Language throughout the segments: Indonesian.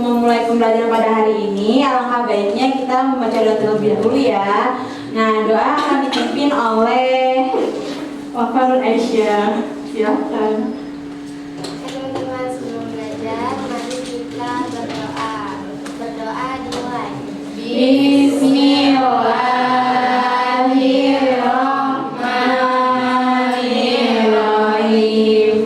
memulai pembelajaran pada hari ini, alangkah baiknya kita membaca doa terlebih dahulu ya. Nah, doa akan dipimpin oleh Wafa Nur Aisyah. Silakan. Teman-teman, sebelum belajar, mari kita berdoa. Berdoa dimulai. Bismillahirrahmanirrahim.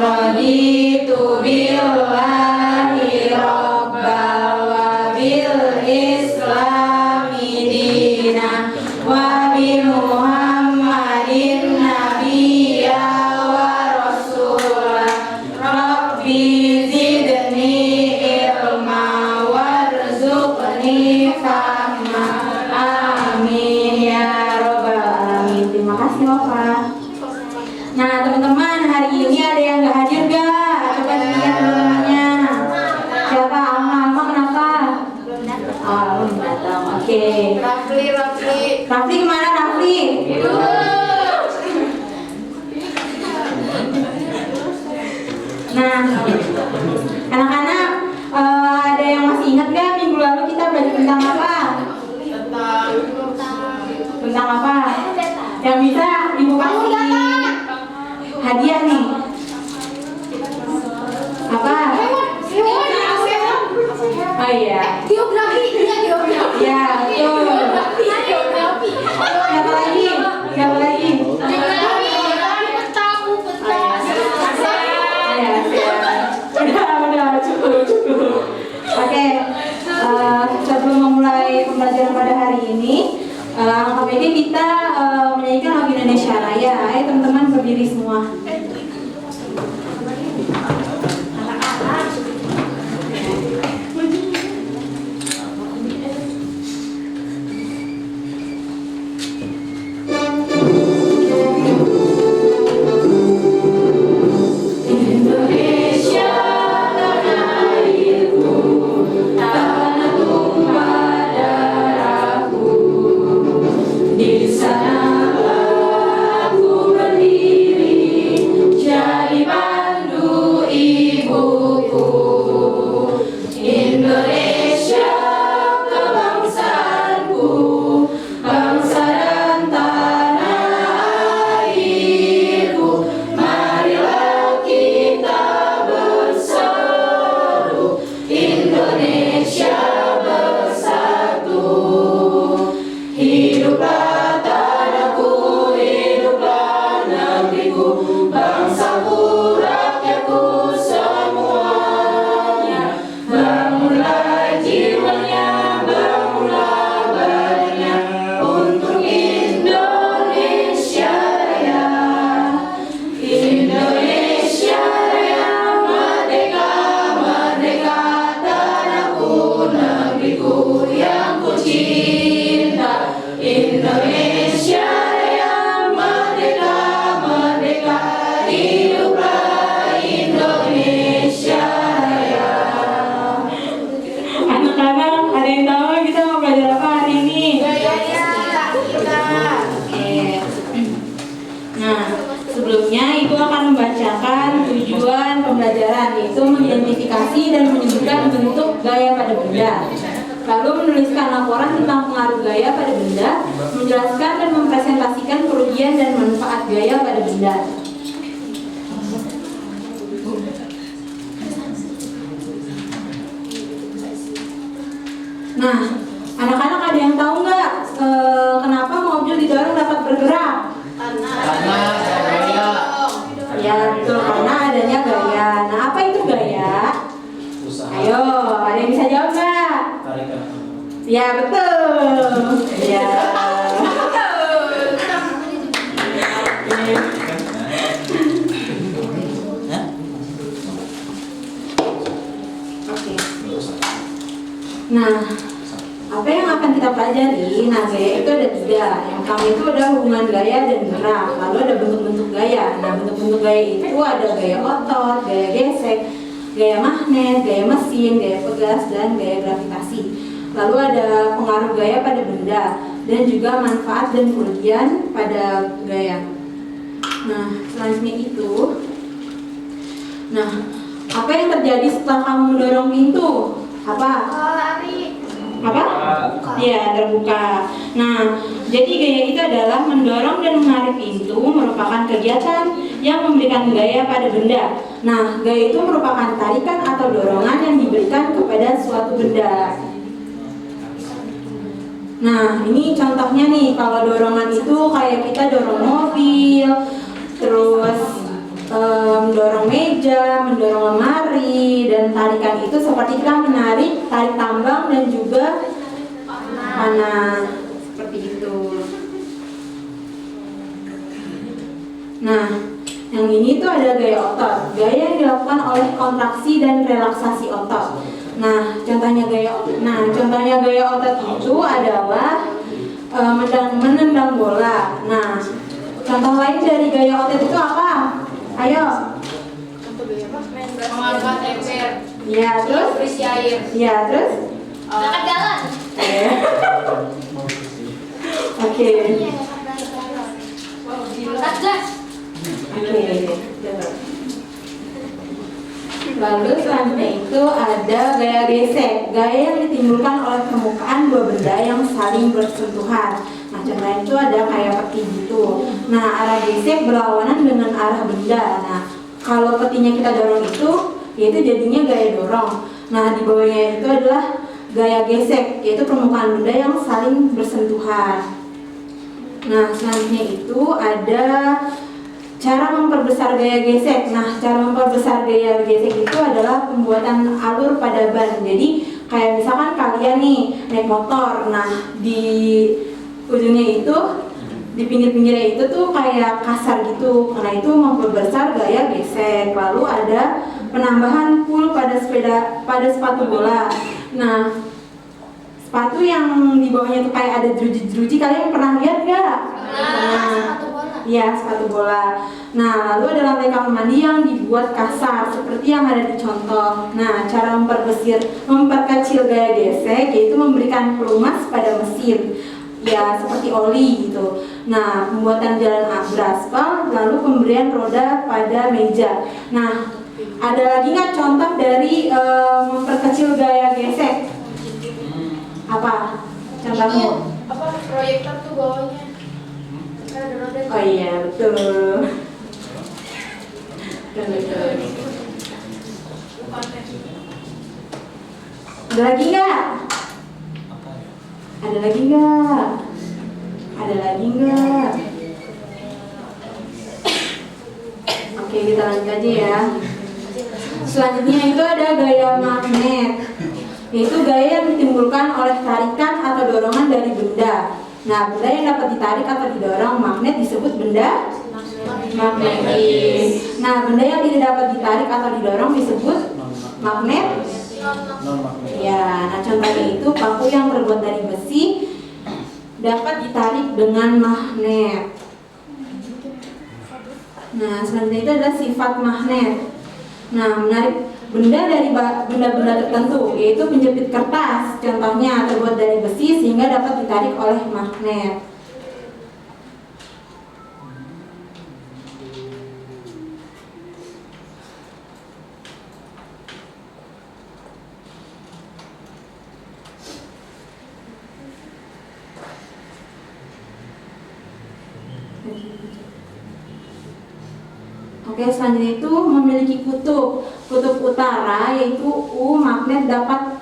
Raditu billahi rabbal wa bil islami dina wa bi Muhammadin nabiyya wa rasulah. Rabbi zidni ilma warzuqni fahma. Amin ya robbal alamin. Terima kasih Wafa. Nah teman-teman, hari ini ada yang nggak hadir gak? Coba dilihat teman-temannya. Siapa? Alma kenapa? Oh, belum datang. Oke. Rafli kemana Rafli? Nah, anak-anak, ada yang masih ingat gak minggu lalu kita belajar tentang apa? Tentang apa? Yang bisa ibu kasih hadiah nih. Apa? Oh iya. Geografi. Ya, betul. Siapa lagi? Siapa lagi? Ya, udah cukup. Oke, sebelum memulai pembelajaran pada hari ini, alangkah baiknya kita menyanyikan lagu Indonesia Raya. Ayo teman-teman berdiri semua. Mengidentifikasi dan menyebutkan bentuk gaya pada benda, lalu menuliskan laporan tentang pengaruh gaya pada benda, menjelaskan dan mempresentasikan kerugian dan manfaat gaya pada benda. Nah, anak-anak ada yang tahu nggak kenapa mobil didorong dapat bergerak? Ya betul, karena adanya gaya. Nah, apa itu gaya? Ayo, ada yang bisa jawab nggak? Ya betul. Ya. Oke. Nah, apa yang akan kita pelajari? Nah, gaya itu ada 3. Yang pertama itu ada hubungan gaya dan gerak. Lalu ada bentuk-bentuk gaya. Nah, bentuk-bentuk gaya itu ada gaya otot, gaya gesek, gaya magnet, gaya mesin, gaya pegas, dan gaya gravitasi. Lalu ada pengaruh gaya pada benda dan juga manfaat dan kerugian pada gaya. Nah, selanjutnya itu, nah, apa yang terjadi setelah kamu mendorong pintu? Apa? Ari. Apa? Iya, terbuka. Nah, jadi gaya itu adalah mendorong dan menarik pintu merupakan kegiatan yang memberikan gaya pada benda. Nah, gaya itu merupakan tarikan atau dorongan yang diberikan kepada suatu benda. Nah, ini contohnya nih, kalau dorongan itu kayak kita dorong mobil, terus mendorong meja, mendorong lemari, dan tarikan itu seperti kita menarik tarik tambang dan juga panah, seperti itu. Nah, yang ini tuh ada gaya otot, gaya yang dilakukan oleh kontraksi dan relaksasi otot. Nah, contohnya gaya otot itu adalah menendang bola. Nah, contoh lain dari gaya otot itu apa? Ayo. Mengangkat ember. Ya, terus? Berisi air. Ya, terus? Angkat jalan. Oke. Angkat gas. Oke. Lalu selanjutnya itu ada gaya gesek, gaya yang ditimbulkan oleh permukaan dua benda yang saling bersentuhan. Nah, contohnya itu ada kayak peti gitu. Nah, arah gesek berlawanan dengan arah benda. Nah, kalau petinya kita dorong itu, yaitu jadinya gaya dorong. Nah, di bawahnya itu adalah gaya gesek, yaitu permukaan benda yang saling bersentuhan. Nah, selanjutnya itu ada cara memperbesar gaya gesek. Nah, cara memperbesar gaya gesek itu adalah pembuatan alur pada ban. Jadi, kayak misalkan kalian nih naik motor, nah di ujungnya itu, di pinggir-pinggirnya itu tuh kayak kasar gitu. Karena itu memperbesar gaya gesek. Lalu ada penambahan pull pada sepatu bola. Nah, sepatu yang di bawahnya tuh kayak ada jeruji-jeruji, kalian pernah lihat nggak? Iya, sepatu bola. Nah, lalu ada lantai kamar mandi yang dibuat kasar seperti yang ada di contoh. Nah, cara memperkecil gaya gesek yaitu memberikan pelumas pada mesin, ya seperti oli gitu. Nah, pembuatan jalan beraspal, lalu pemberian roda pada meja. Nah, ada lagi nggak contoh dari memperkecil gaya gesek? Apa contohnya? Apa proyektor tuh bawahnya? Oh iya, betul. Betul. Ada lagi nggak? Ada lagi nggak? Ada lagi nggak? Oke, kita lanjut aja ya. Selanjutnya itu ada gaya magnet, yaitu gaya yang ditimbulkan oleh tarikan atau dorongan dari benda. Nah, benda yang dapat ditarik atau didorong magnet disebut benda magnetis. Nah, benda yang tidak dapat ditarik atau didorong disebut magnet. Ya, nah contohnya itu paku yang terbuat dari besi dapat ditarik dengan magnet. Nah, selanjutnya itu adalah sifat magnet. Nah, menarik benda dari benda-benda tertentu, yaitu penjepit kertas, contohnya terbuat dari besi sehingga dapat ditarik oleh magnet. Oke, selanjutnya itu memiliki kutub utara yaitu U, magnet dapat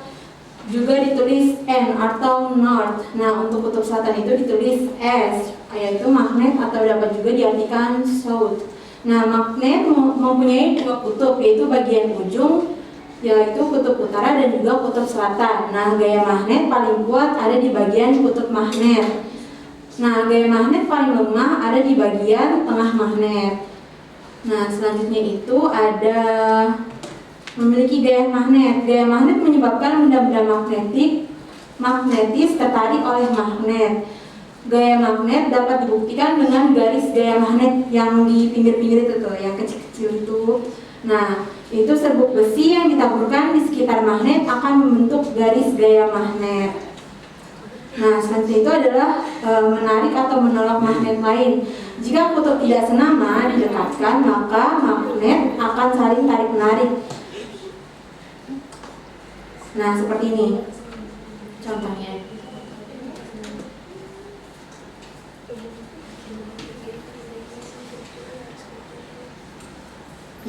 juga ditulis N atau North. Nah, untuk kutub selatan itu ditulis S, yaitu magnet atau dapat juga diartikan South. Nah, magnet mempunyai dua kutub, yaitu bagian ujung yaitu kutub utara dan juga kutub selatan. Nah, gaya magnet paling kuat ada di bagian kutub magnet. Nah, gaya magnet paling lemah ada di bagian tengah magnet. Nah, selanjutnya itu ada memiliki gaya magnet. Gaya magnet menyebabkan benda-benda magnetis tertarik oleh magnet. Gaya magnet dapat dibuktikan dengan garis gaya magnet yang di pinggir-pinggir itu tuh, yang kecil-kecil itu. Nah, itu serbuk besi yang ditaburkan di sekitar magnet akan membentuk garis gaya magnet. Nah, selanjutnya itu adalah menarik atau menolak magnet lain. Jika kutub tidak senama didekatkan, maka magnet akan saling tarik-menarik. Nah, seperti ini contohnya.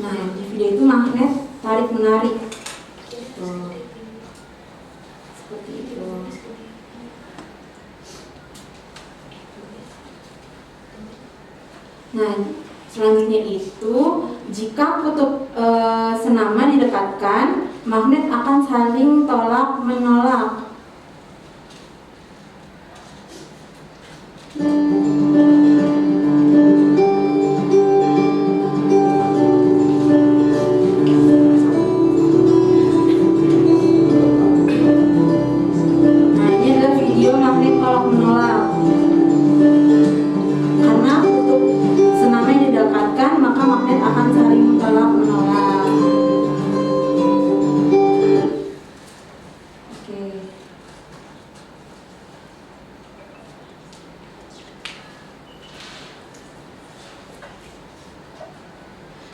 Nah, di video itu magnet tarik menarik. Tuh. Seperti itu. Nah, selanjutnya itu jika kutub senama didekatkan, magnet akan saling tolak menolak. Nah, ini adalah video magnet tolak menolak. Karena kutub senama yang didekatkan, maka magnet akan saling tolak menolak. Oke.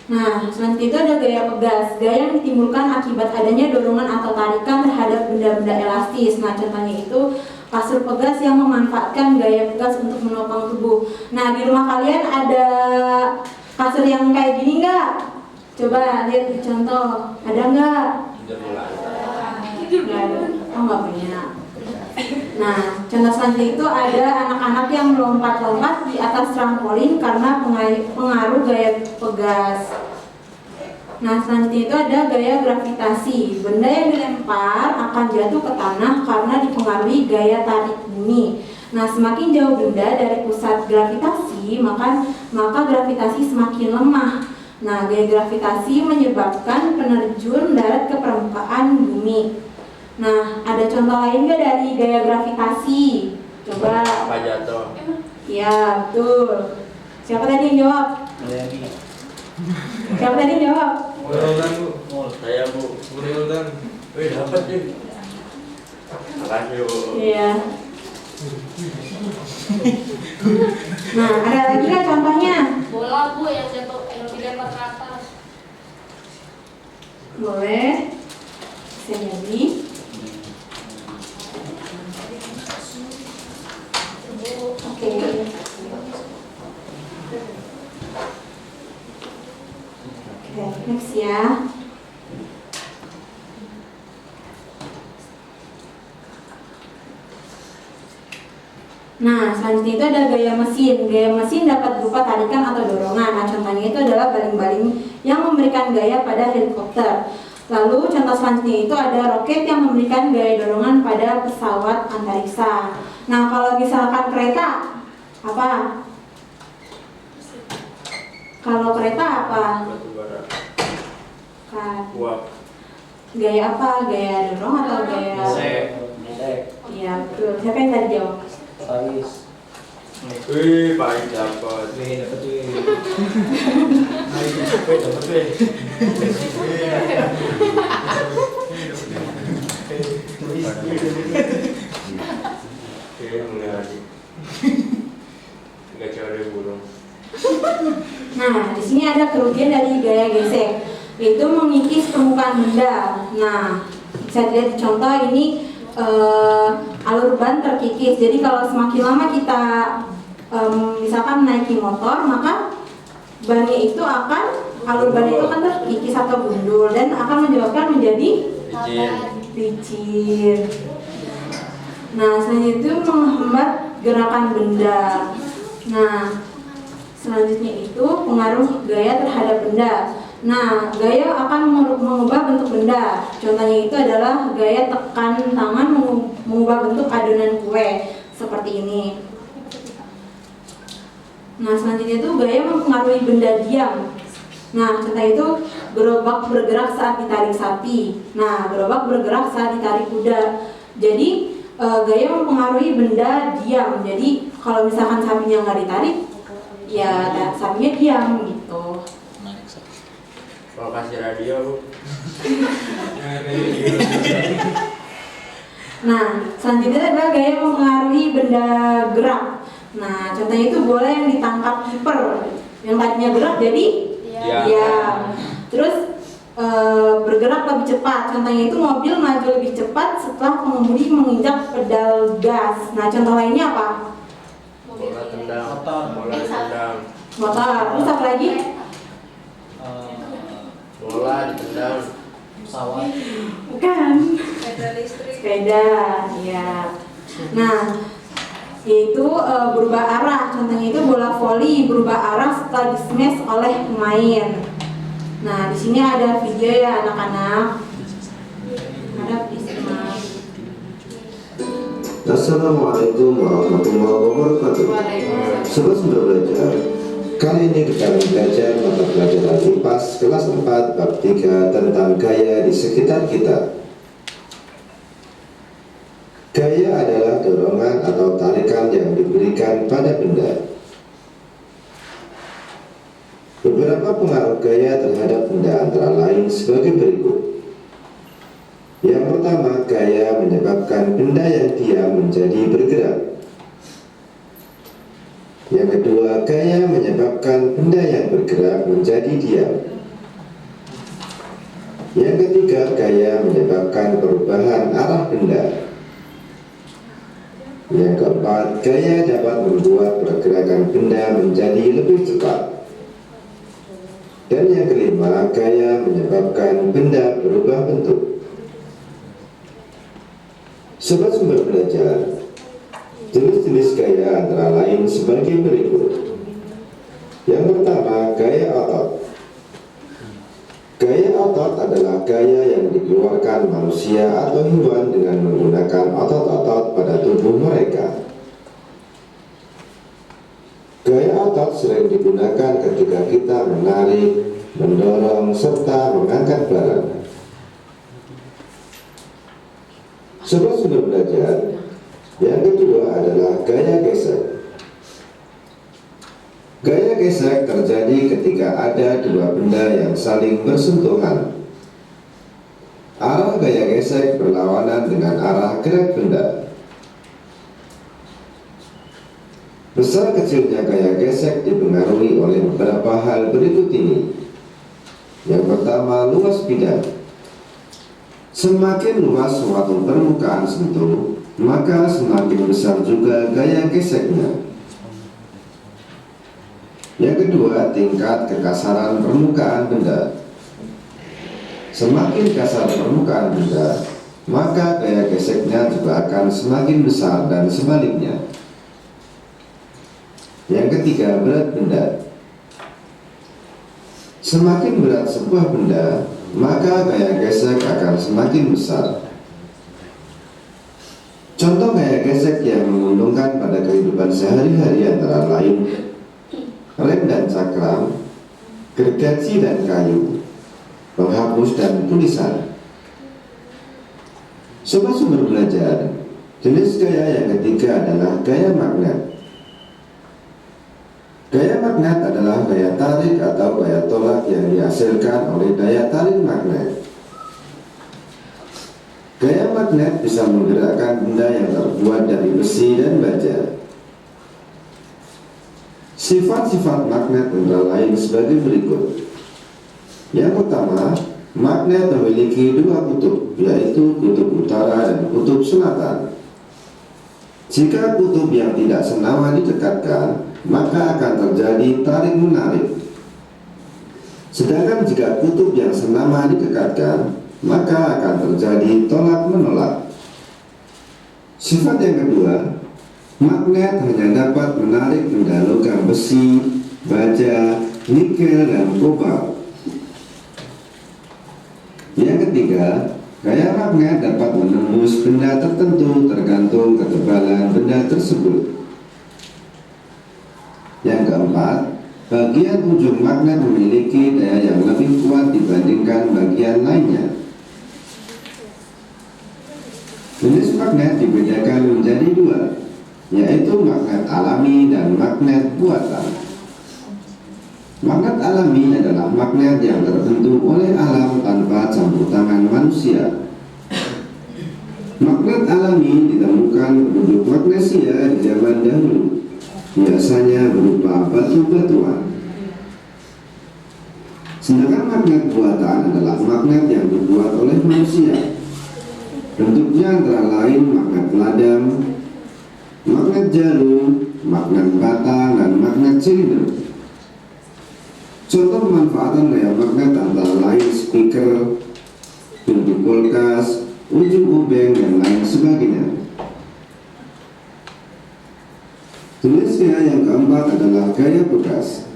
Nah, selanjutnya itu ada gaya pegas. Gaya yang ditimbulkan akibat adanya dorongan atau tarikan terhadap benda-benda elastis. Nah, contohnya itu kasur pegas yang memanfaatkan gaya pegas untuk menopang tubuh. Nah, di rumah kalian ada kasur yang kayak gini nggak? Coba lihat di contoh. Ada nggak? Nggak ada. Oh, nggak punya. Nah, contoh selanjutnya itu ada anak-anak yang melompat-lompat di atas trampolin karena pengaruh gaya pegas. Nah, selanjutnya itu ada gaya gravitasi. Benda yang dilempar akan jatuh ke tanah karena dipengaruhi gaya tarik bumi. Nah, semakin jauh benda dari pusat gravitasi, maka gravitasi semakin lemah. Nah, gaya gravitasi menyebabkan penerjun darat ke permukaan bumi. Nah, ada contoh lain nggak dari gaya gravitasi? Coba. Apa jatuh? Ya, betul. Siapa tadi yang jawab? Siapa tadi yang jawab? Muldan Bu. Saya Bu. Muldan. Wih dapat nih. Makasih Bu. Iya. Nah, ada lagi nggak contohnya? Bola Bu yang jatuh yang dilempar ke atas. Boleh. Bisa jadi. Oke. Oke, next ya. Nah, selanjutnya itu ada gaya mesin. Gaya mesin dapat berupa tarikan atau dorongan. Nah, contohnya itu adalah baling-baling yang memberikan gaya pada helikopter. Lalu contoh selanjutnya itu ada roket yang memberikan gaya dorongan pada pesawat antariksa. Nah, kalau misalkan kereta, apa? Kalau kereta apa? Batu bara. Kan. Uap. Gaya apa? Gaya dorong atau gaya? Iya, betul. Siapa yang tadi jawab? Paris. Wih, paling dapat. Nih dapat tuh. Wih, dapat wih. Oke, mulai lagi. Nggak cari burung. Nah, di sini ada kerugian dari gaya gesek, yaitu mengikis permukaan benda. Nah, bisa dilihat di contoh ini alur ban terkikis. Jadi kalau semakin lama kita misalkan menaiki motor, maka bannya itu alur ban itu akan terkikis atau gundul dan akan menyebabkan menjadi Licin. licin. Nah, selanjutnya itu menghambat gerakan benda. Nah, selanjutnya itu pengaruh gaya terhadap benda. Nah, gaya akan mengubah bentuk benda. Contohnya itu adalah gaya tekan tangan mengubah bentuk adonan kue seperti ini. Nah, selanjutnya itu gaya mempengaruhi benda diam. Nah, contoh itu gerobak bergerak saat ditarik sapi. Nah, gerobak bergerak saat ditarik kuda. Jadi gaya mempengaruhi benda diam. Jadi kalau misalkan sapinya nggak ditarik, ya sapinya diam gitu. Kalau kasih radio Bu. Nah, selanjutnya adalah gaya mempengaruhi benda gerak. Nah, contohnya itu bola yang ditangkap kiper, yang tadinya gerak jadi Diam. diam. Terus bergerak lebih cepat. Contohnya itu mobil maju lebih cepat setelah pengemudi menginjak pedal gas. Nah, contoh lainnya apa? Bola tendang. Motor. Bola tendang. Motor. Terus apa lagi? Bola ditendang. Pesawat. Bukan. Sepeda listrik. Sepeda, ya. Nah, yaitu berubah arah. Contohnya itu bola voli berubah arah setelah di-smash oleh pemain. Nah, di sini ada video ya anak-anak. Ada disimak. Assalamualaikum warahmatullahi wabarakatuh. Sobat Sumber Belajar, kali ini kita belajar mata pelajaran IPAS kelas 4 bab 3 tentang gaya di sekitar kita. Gaya adalah dorongan atau tarikan yang diberikan pada benda. Beberapa pengaruh gaya terhadap benda antara lain sebagai berikut. Yang pertama, gaya menyebabkan benda yang diam menjadi bergerak. Yang kedua, gaya menyebabkan benda yang bergerak menjadi diam. Yang ketiga, gaya menyebabkan perubahan arah benda. Yang keempat, gaya dapat membuat pergerakan benda menjadi lebih cepat. Dan yang kelima, gaya menyebabkan benda berubah bentuk. Sobat Sumber Belajar, jenis-jenis gaya antara lain sebagai berikut. Yang pertama, gaya otot. Gaya otot adalah gaya yang dikeluarkan manusia atau hewan dengan menggunakan otot-otot pada tubuh mereka. Gaya otot sering digunakan ketika kita menarik, mendorong, serta mengangkat barang. Sobat Sumber Belajar, yang kedua adalah gaya gesek. Gaya gesek terjadi ketika ada dua benda yang saling bersentuhan. Arah gaya gesek berlawanan dengan arah gerak benda. Besar kecilnya gaya gesek dipengaruhi oleh beberapa hal berikut ini. Yang pertama, luas bidang. Semakin luas suatu permukaan sentuh, maka semakin besar juga gaya geseknya. Yang kedua, tingkat kekasaran permukaan benda. Semakin kasar permukaan benda, maka gaya geseknya juga akan semakin besar dan sebaliknya. Yang ketiga, berat benda. Semakin berat sebuah benda, maka gaya gesek akan semakin besar. Contoh gaya gesek yang menguntungkan pada kehidupan sehari-hari antara lain rem dan cakram, gergaji dan kayu, penghapus dan tulisan. Sobat Sumber Belajar, jenis gaya yang ketiga adalah gaya magnet. Gaya magnet adalah gaya tarik atau gaya tolak yang dihasilkan oleh daya tarik magnet. Gaya magnet bisa menggerakkan benda yang terbuat dari besi dan baja. Sifat-sifat magnet antara lain sebagai berikut. Yang pertama, magnet memiliki dua kutub, yaitu kutub utara dan kutub selatan. Jika kutub yang tidak senawa didekatkan, maka akan terjadi tarik-menarik. Sedangkan jika kutub yang senama didekatkan, maka akan terjadi tolak-menolak. Sifat yang kedua, magnet hanya dapat menarik benda logam besi, baja, nikel, dan kobalt. Yang ketiga, gaya magnet dapat menembus benda tertentu tergantung ketebalan benda tersebut. Yang keempat, bagian ujung magnet memiliki daya yang lebih kuat dibandingkan bagian lainnya. Jenis magnet dibedakan menjadi dua, yaitu magnet alami dan magnet buatan. Magnet alami adalah magnet yang terbentuk oleh alam tanpa campur tangan manusia. Magnet alami ditemukan penduduk Magnesia di zaman dahulu, biasanya berupa batu-batuan. Sedangkan magnet buatan adalah magnet yang dibuat oleh manusia. Bentuknya antara lain magnet ladang, magnet jarum, magnet batang, dan magnet silinder. Contoh pemanfaatan gaya magnet antara lain speaker, pintu kulkas, ujung obeng, dan lain sebagainya. Jenis gaya yang keempat adalah gaya bekas.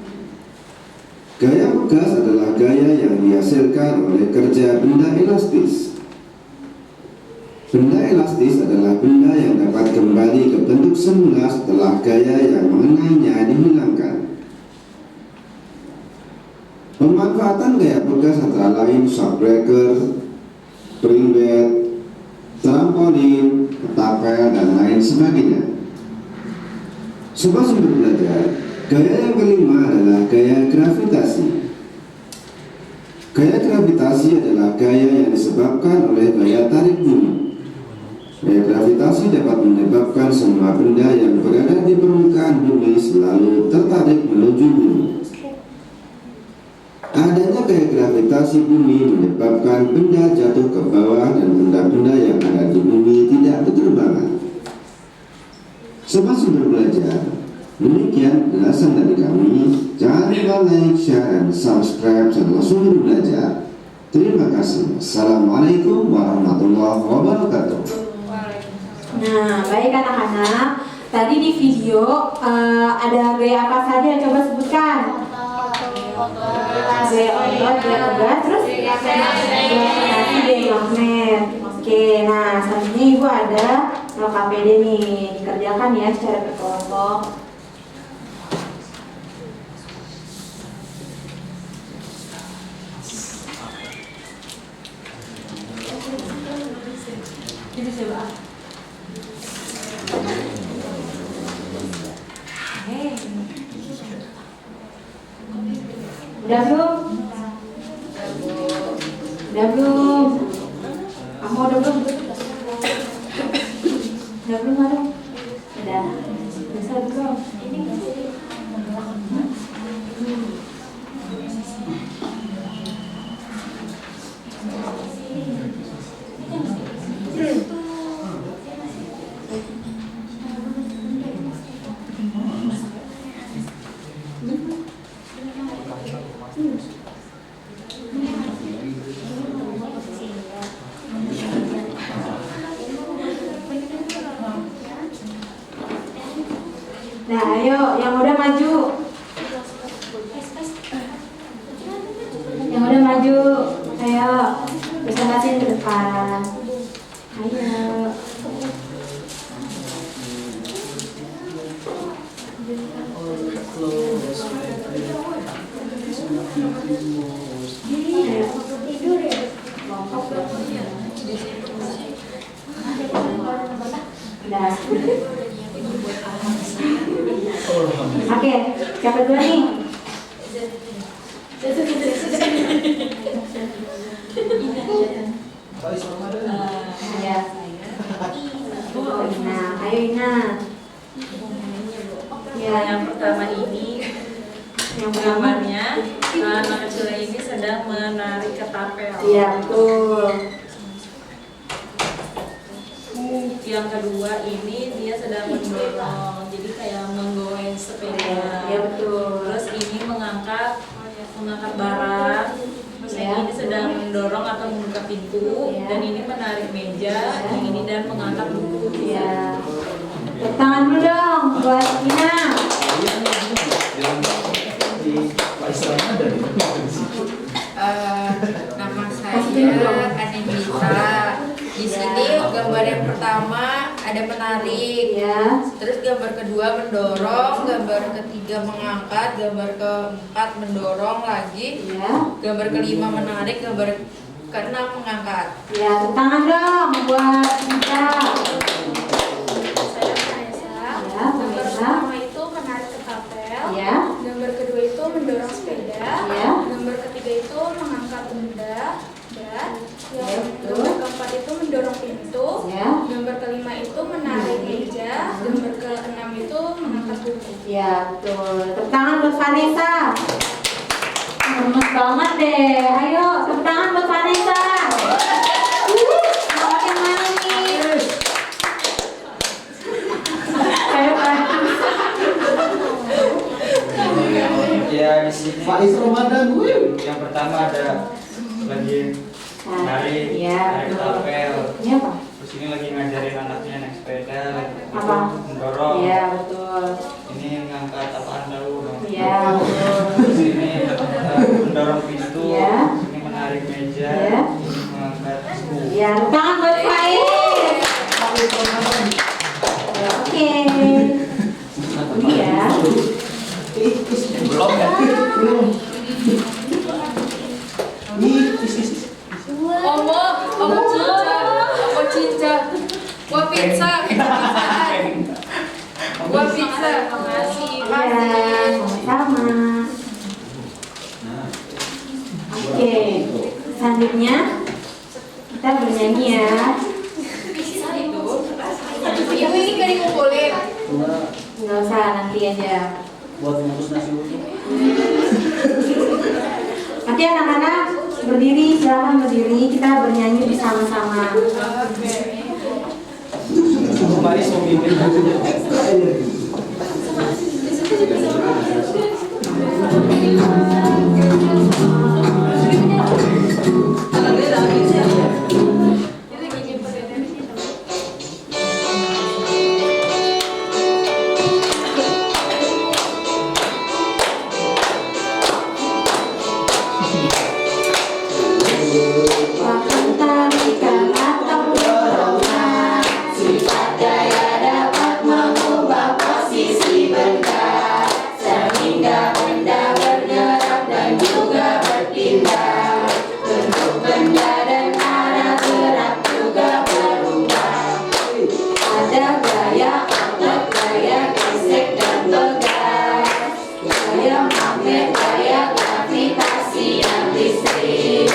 Gaya bekas adalah gaya yang dihasilkan oleh kerja benda elastis. Benda elastis adalah benda yang dapat kembali ke bentuk semula setelah gaya yang mengenainya dihilangkan. Pemanfaatan gaya bekas antara lain shockbreaker, spring bed, trampolin, ketapel, dan lain sebagainya. Sobat Sumber Belajar, gaya yang kelima adalah gaya gravitasi. Gaya gravitasi adalah gaya yang disebabkan oleh gaya tarik bumi. Gaya gravitasi dapat menyebabkan semua benda yang berada di permukaan bumi selalu tertarik menuju bumi. Adanya gaya gravitasi bumi menyebabkan benda jatuh ke bawah dan benda-benda yang ada di bumi tidak berterbangan. Sobat Sumber Belajar, demikian penjelasan dari kami. Jangan lupa like, share, dan subscribe channel Sumber Belajar. Terima kasih. Assalamualaikum warahmatullahi wabarakatuh. Nah, baik anak-anak. Tadi di video ada gaya apa saja? Coba sebutkan. Gaya otot, gaya tegas, terus gaya magnet. Oke, nah selanjutnya ibu ada KPD nih, dikerjakan ya secara berkelompok. Ini coba. Udah belum? Udah belum? Kamu udah belum? Udah belum, Aduh? Udah. Bisa belum? Nah, ayo, yang udah maju. Yang udah maju, ayo. Presentasiin ke depan. Ayo. Udah. Oke, siapa dulu nih? Ya. Nah, ayo Ina. Ya, yang pertama ini Yang pertama gambarnya anak kecil ini sedang menarik ketapel. Iya, betul. Yang kedua ini dia sedang mendorong, jadi kayak menggoyang sepeda. Iya, betul. Terus ini mengangkat barang. Terus Ya. yang ini sedang mendorong atau membuka pintu. Ya. Dan ini menarik meja. Yang ini dan mengangkat buku. Iya. Tepuk tangan dulu dong buat Ina. Nama saya Anindita. Di sini gambar yang pertama ada menarik, Ya. terus gambar kedua mendorong, gambar ketiga mengangkat, gambar keempat mendorong lagi, Ya. gambar kelima menarik, gambar keenam mengangkat. Ya, tepuk tangan dong buat Ina. Saya Vanessa. Ya, Gambar Vanessa. pertama itu menarik ketapel. Ya. Gambar kedua itu mendorong sepeda. Ya. Gambar ketiga itu mengangkat benda berat. Ya, betul. Gambar keempat itu mendorong pintu. Ya. Gambar kelima itu menarik meja. Gambar keenam itu mengangkat buku. Ya, betul. Tepuk tangan buat Vanessa. Gemes banget deh. Ayo, tepuk tangan buat Vanessa. Selamat yang mana nih? Ayo, Pak. Ya di sini. Faiz Ramadan gue. Yang pertama ada lagi nari, Iya, nari betul. tapel. Ini apa? Terus ini lagi ngajarin anaknya naik sepeda, Apa? mendorong. Iya, betul. Ini ngangkat apaan tahu dong. Iya, betul. Terus ini mendorong pintu. Iya. Ini menarik meja. Iya. Ini mengangkat buku. Iya, tepuk tangan buat Faiz. Oke. Ini ya. Belum ya? Omo cinta. Gua pizza, kita pizzaan. Gua pizza. Makasih. Iya, sama-sama. Oke, selanjutnya kita bernyanyi ya. Ibu ini gak dikumpulin. Nggak usah, nanti aja. Buat bungkus nasi uduk. Nanti anak-anak berdiri, silakan berdiri. Kita bernyanyi bersama-sama. Mari memimpin. Bahkan tarikan atau dorongan, sifat daya dapat mengubah posisi benda, sehingga benda bergerak dan juga berpindah. Bentuk benda dan arah gerak juga berubah. Ada gaya otot, gaya gesek dan pegang, gaya magnet, gaya gravitasi yang listrik.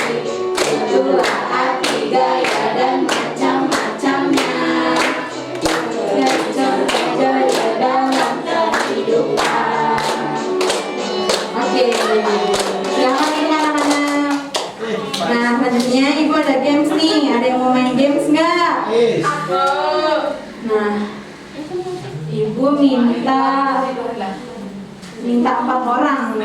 Itulah arti gaya dan macam-macamnya. Gaya dalam kehidupan. Oke, silakan ini anak-anak. Nah, selanjutnya ibu ada games nih. Ada yang mau main games nggak? Nah, ibu minta 4 orang.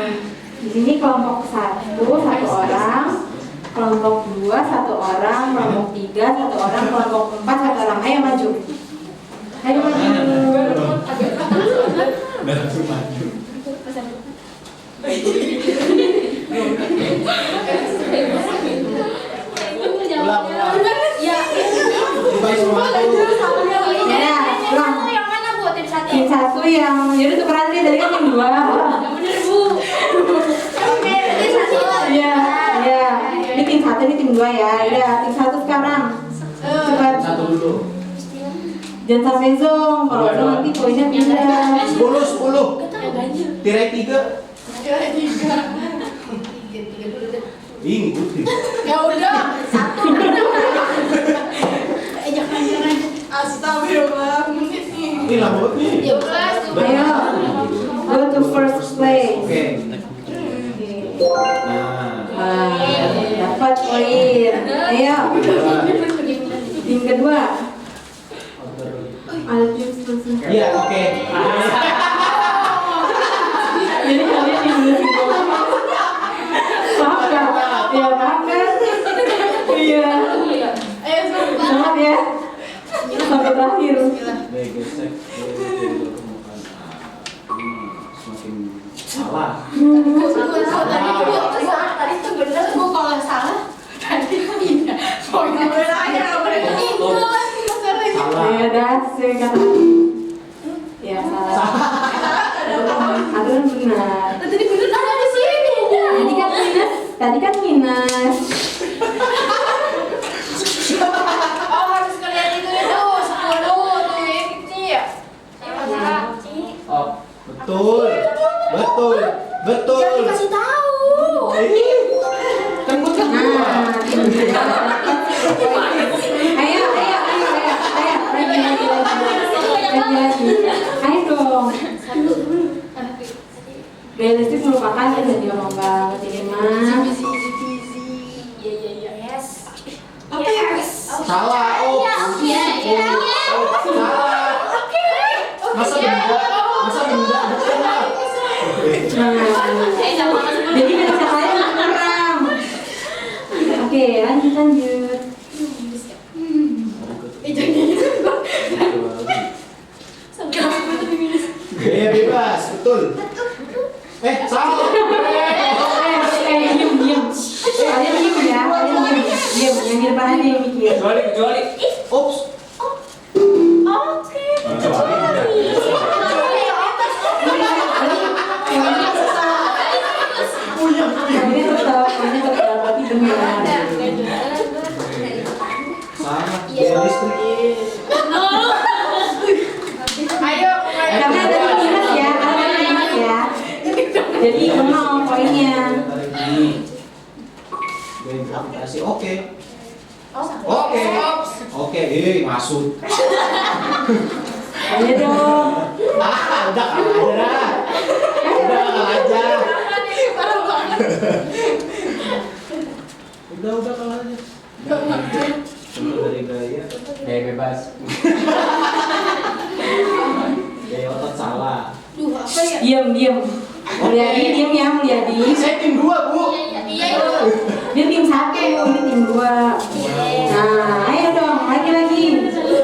Di sini kelompok 1 orang, kelompok 2 1 orang, kelompok 3 1 orang, kelompok 4 1 orang. Ayo maju. Ayo maju. Ya, pulang. Yang mana Bu? Tim satu. Tim 1 yang jadi tukeran deh, dari kan tim 2. Yang bener Bu. Oke, tim satu. Iya, iya. Ini tim 1, ini tim 2 ya. Udah, tim 1 sekarang. Cepat. Satu dulu. Jangan sampai zong. Kalau zong nanti poinnya pindah. 10. Tirai 3. Ini ngikutin. Ya udah. Jangan. Astagfirullah, menit nih. Ini lama banget nih. 12. Ayo, go to first place. Oke. Nah. Dapat poin. Ayo, tim kedua. Alvin selesai. Iya, oke. Jadi kalian tim dulu. Paham nggak? Iya, paham kan? Iya. Ayo semua. Semangat ya. Sampai terakhir. Baik, gesek. Semakin salah. Tadi tuh bener Bu, kalau salah tadi tidak. Oh, nggak boleh nanya, nggak boleh nanya. Salah. Ya udah, saya kata. Ya salah. Aku kan benar. Tadi bener ada di sini. Tadi kan minus. Tadi kan minus. Oh, harus kalian itu 10 tuh ya kecil. Oh, betul. Betul. Jangan dikasih tahu. Kan gue kan dua. Ayo, lagi. Ayo dong. Realistis merupakan kejadian lomba kejadian Salah. Oh. Salah. Masa benda? Betul lah. Jadi bisa kalian kurang. Oke, lanjut. Gaya bebas, betul. Salah. Diam. Kalian diam ya, diam. Yang di depan aja yang mikir. Kecuali. Ups. Ini tetap, tapi benar. Sama. Gaya listrik. Ayo, Karena ada minus ya, Jadi 0 poinnya. Gaya gravitasi. Oke. Oke, masuk. Ayo dong. Udah kalah aja. Udah kalah aja. Contoh dari gaya bebas. Gaya otot salah. Diam. Mulyadi, diam ya Mulyadi. Saya tim 2, Bu. Dia tim 1, ini tim 2. Nah, ayo dong, lagi.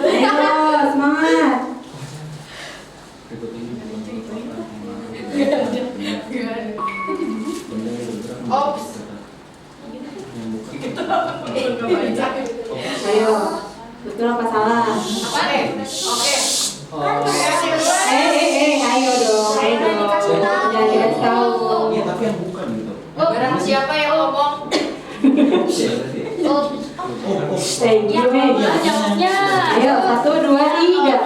Ayo, semangat. Berikut ini Ayo, betul apa salah? Ayo dong. Jangan dikasih tahu. Iya, tapi yang bukan gitu. barang siapa yang ngomong? Gini. Ayo, 1, 2, 3.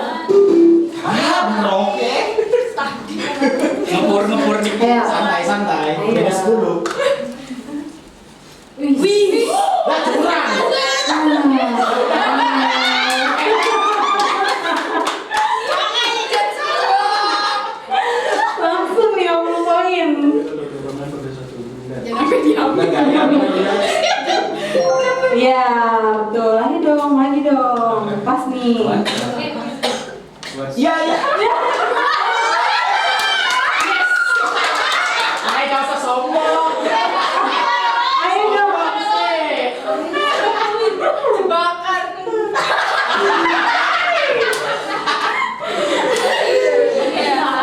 Oke. Ngepur nih. Ayo. Santai. Ayo. Beda 10. Lah curang. Langsung nih ngomong poin. Iya, betul. Lagi dong. Pas nih. Iya. Ayo gak usah sombong. Ayo dong. Jebakan.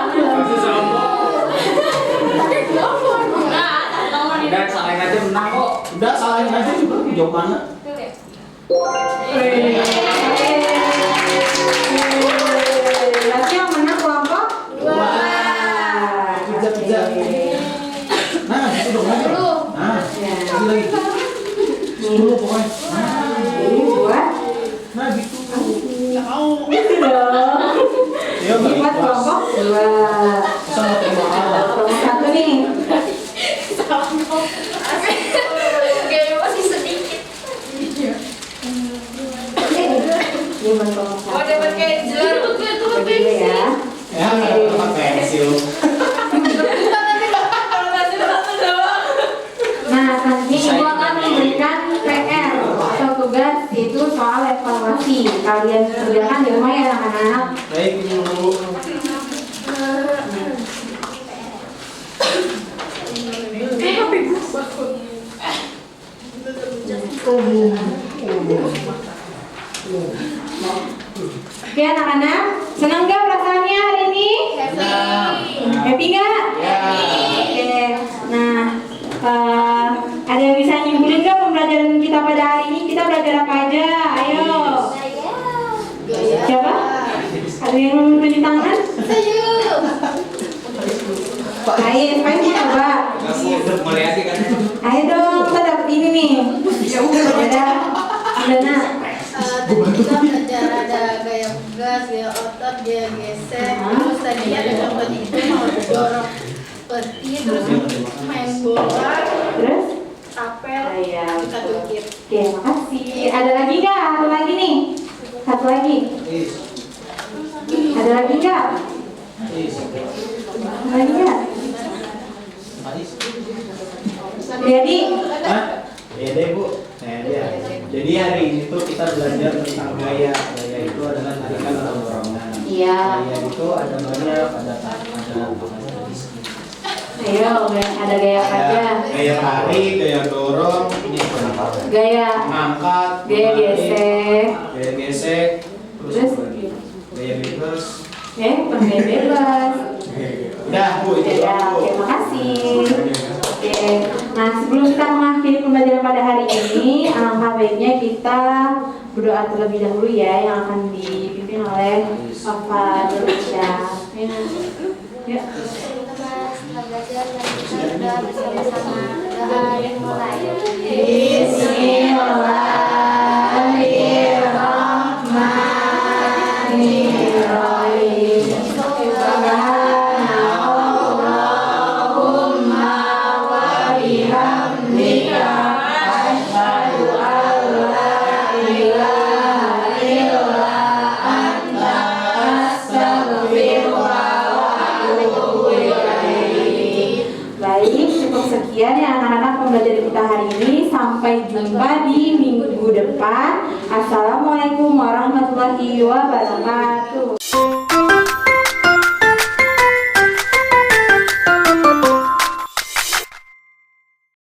Masih sombong. Dan salahin aja menang kok. Udah salahin aja juga. Jauh mana? Berarti yang menang kelompok 2. Pijat. Nah, itu dong lagi. Nah, lagi. 10 pokoknya. Ini buat Nah, gitu. itu dong. Ya, Ini buat kelompok 2. Sama tembak kalah. Kelompok 1 nih. Oke, masih sedikit. Ini buat kelompok 1. Oh, dapat cancel. Bagi gue ya. Ya, ada pensil. Nah, nanti ibu akan memberikan PR atau tugas itu soal evaluasi. Kalian kerjakan di rumah ya anak-anak. Baik, Ibu. Oke anak-anak, senang gak perasaannya hari ini? Happy gak? Oke, nah ada yang bisa nyimpulin gak pembelajaran kita pada hari ini? Kita belajar apa aja? Ayo. Siapa? Ada yang tunjuk tangan? Ayo, coba. Mulyadi kan. Ayo dong, kita dapet ini nih. Ada, Dana. Tadi kita belajar ada gaya gas, gaya otot, gaya gesek. Terus tadi ada contohnya itu mau dorong peti, terus main bola, Terus? tapel, Iya. kita tukir. Oke, makasih. Ada lagi nggak? Satu lagi nih. Satu lagi. Ada lagi nggak? Ada lagi nggak? Jadi, Ya deh Bu. Nah, ya. Jadi hari ini tuh kita belajar tentang gaya. Gaya itu adalah tarikan atau dorongan. Iya. Gaya itu ada banyak, ada Ayo, ada gaya apa aja? gaya tarik, gaya dorong, ini apa? Gaya Angkat, gaya gesek. gaya gesek, Terus? gaya bebas. Bukan gaya bebas. Udah Bu, itu Ya, doang, Bu. terima kasih. Oke, nah sebelum kita mengakhiri pembelajaran pada hari ini, alangkah baiknya kita berdoa terlebih dahulu ya, yang akan dipimpin oleh Bapak Nurusya. Ya. Setelah belajar dan kita sudah bersama-sama doa dimulai. Bismillahirrahmanirrahim. Subhanallahumma wa bihamdika asyhadu an la ilaha illa anta astaghfiruka wa atubu ilaik. Baik, cukup sekian ya anak-anak pembelajaran kita hari ini. Sampai jumpa di minggu depan. Assalamualaikum warahmatullahi wabarakatuh.